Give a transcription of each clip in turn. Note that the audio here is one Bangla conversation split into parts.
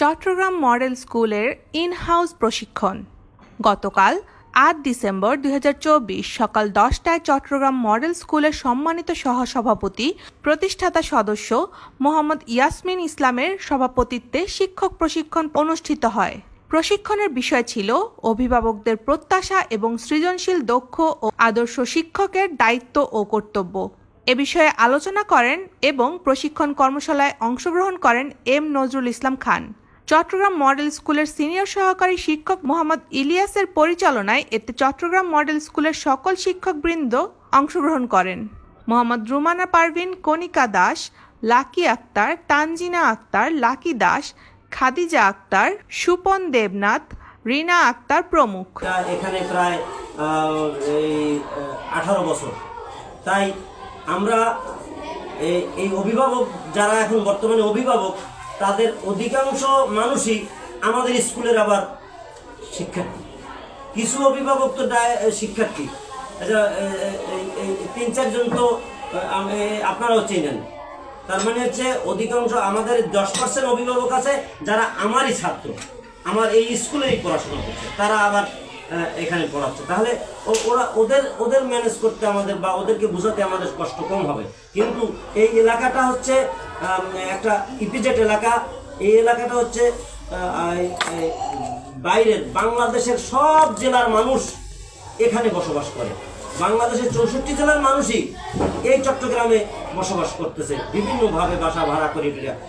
চট্টগ্রাম মডেল স্কুলের ইন-হাউস প্রশিক্ষণ গতকাল ৮ ডিসেম্বর ২০২৪ সকাল ১০টায় চট্টগ্রাম মডেল স্কুলের সম্মানিত সহসভাপতি প্রতিষ্ঠাতা সদস্য মোহাম্মদ ইয়াসমিন ইসলামের সভাপতিত্বে শিক্ষক প্রশিক্ষণ অনুষ্ঠিত হয়। প্রশিক্ষণের বিষয় ছিল অভিভাবকদের প্রত্যাশা এবং সৃজনশীল দক্ষ ও আদর্শ শিক্ষকের দায়িত্ব ও কর্তব্য। এ বিষয়ে আলোচনা করেন এবং প্রশিক্ষণ কর্মশালায় অংশগ্রহণ করেন এম নজরুল ইসলাম খান। চট্টগ্রাম মডেল স্কুলের সিনিয়র সহকারী শিক্ষক মোহাম্মদ ইলিয়াসের পরিচালনায় এতে চট্টগ্রাম মডেল স্কুলের সকল শিক্ষকবৃন্দ অংশগ্রহণ করেন। মোহাম্মদ রুমানা পারভিন, কণিকা দাস, লাকি আক্তার, তানজিনা আক্তার, লাকি দাস, খাদিজা আক্তার, সুপন দেবনাথ, রিনা আক্তার প্রমুখ। এখানে প্রায় 18 বছর। তাই আমরা এই অভিভাবক যারা এখন বর্তমানে অভিভাবক, তাদের অধিকাংশ মানুষই আমাদের স্কুলের আবার শিক্ষার্থী। কিছু অভিভাবক তো শিক্ষার্থী, ৩-৪ জন তো আপনারাও চেনেন। তার মানে হচ্ছে অধিকাংশ আমাদের 10% অভিভাবক আছে যারা আমারই ছাত্র, আমার এই স্কুলেই পড়াশোনা করছে, তারা আবার এখানে পড়াচ্ছে। তাহলে ওদের ম্যানেজ করতে আমাদের বা ওদেরকে বোঝাতে আমাদের কষ্ট কম হবে। কিন্তু এই এলাকাটা হচ্ছে একটা ইপিজেড এলাকা। এই এলাকাটা হচ্ছে বাইরের বাংলাদেশের সব জেলার মানুষ এখানে বসবাস করে। বাংলাদেশের 64 জেলার মানুষই এই চট্টগ্রামে বসবাস করতেছে, বিভিন্নভাবে বাসা ভাড়া করে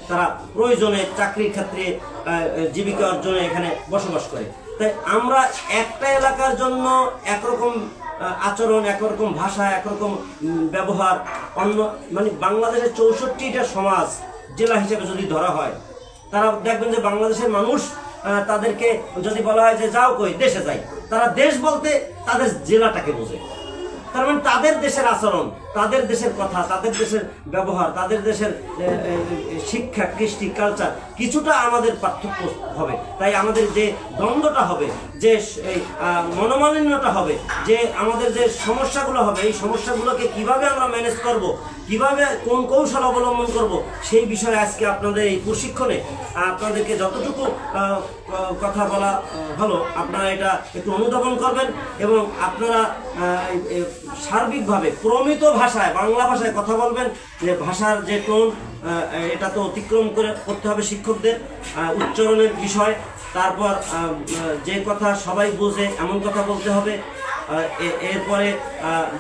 তারা প্রয়োজনে চাকরির ক্ষেত্রে জীবিকা অর্জনে এখানে বসবাস করে। তাই আমরা একটা এলাকার জন্য একরকম আচরণ, একরকম ভাষা, একরকম ব্যবহার অন্য মানে বাংলাদেশের 64টা সমাজ জেলা হিসেবে যদি ধরা হয়, তারা দেখবেন যে বাংলাদেশের মানুষ তাদেরকে যদি বলা হয় যে যাও কই দেশে যাই, তারা দেশ বলতে তাদের জেলাটাকে বোঝে। তার মানে তাদের দেশের আচরণ, তাদের দেশের কথা, তাদের দেশের ব্যবহার, তাদের দেশের শিক্ষা, কৃষ্টি, কালচার কিছুটা আমাদের পার্থক্য হবে। তাই আমাদের যে দ্বন্দ্বটা হবে, যে মনোমালিন্যটা হবে, যে আমাদের যে সমস্যাগুলো হবে, এই সমস্যাগুলোকে কিভাবে আমরা ম্যানেজ করব, কিভাবে কোন কৌশল অবলম্বন করব, সেই বিষয়ে আজকে আপনাদের এই প্রশিক্ষণে আপনাদেরকে যতটুকু কথা বলা হলো, আপনারা এটা একটু অনুধাবন করবেন এবং আপনারা সার্বিকভাবে প্রমিত ভাষায়, বাংলা ভাষায় কথা বলবেন। যে ভাষার যে টোন, এটা তো অতিক্রম করতে হবে শিক্ষকদের, উচ্চারণের বিষয়। তারপর যে কথা সবাই বোঝে এমন কথা বলতে হবে। এরপরে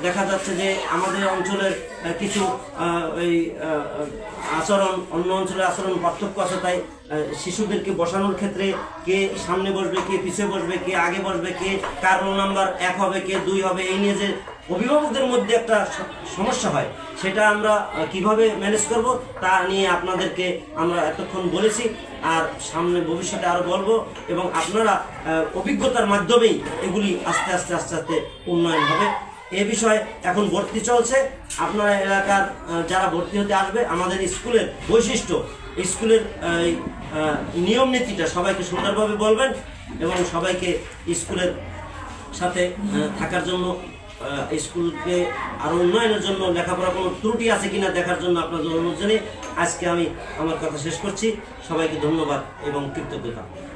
দেখা যাচ্ছে যে আমাদের অঞ্চলের কিছু এই আচরণ অন্য অঞ্চলের আচরণ পার্থক্য আছে। তাই শিশুদেরকে বসানোর ক্ষেত্রে কে সামনে বসবে, কে পিছিয়ে বসবে, কে আগে বসবে, কে কার রোল নাম্বার 1 হবে, কে 2 হবে, এই নিয়ে যে অভিভাবকদের মধ্যে একটা সমস্যা হয়, সেটা আমরা কিভাবে ম্যানেজ করব তা নিয়ে আপনাদেরকে আমরা এতক্ষণ বলেছি, আর সামনে ভবিষ্যতে আরও বলবো। এবং আপনারা অভিজ্ঞতার মাধ্যমেই এগুলি আস্তে আস্তে আস্তে আস্তে উন্নয়ন হবে। এ বিষয়ে এখন ভর্তি চলছে। আপনারা এলাকার যারা ভর্তি হতে আসবে, আমাদের স্কুলের বৈশিষ্ট্য, স্কুলের নিয়ম নীতিটা সবাইকে সুন্দরভাবে বলবেন এবং সবাইকে স্কুলের সাথে থাকার জন্য, স্কুলকে আরও উন্নয়নের জন্য, লেখাপড়া কোনো ত্রুটি আছে কিনা দেখার জন্য আপনাদের অনুরোধ জানিয়ে আজকে আমি আমার কথা শেষ করছি। সবাইকে ধন্যবাদ এবং কৃতজ্ঞতা।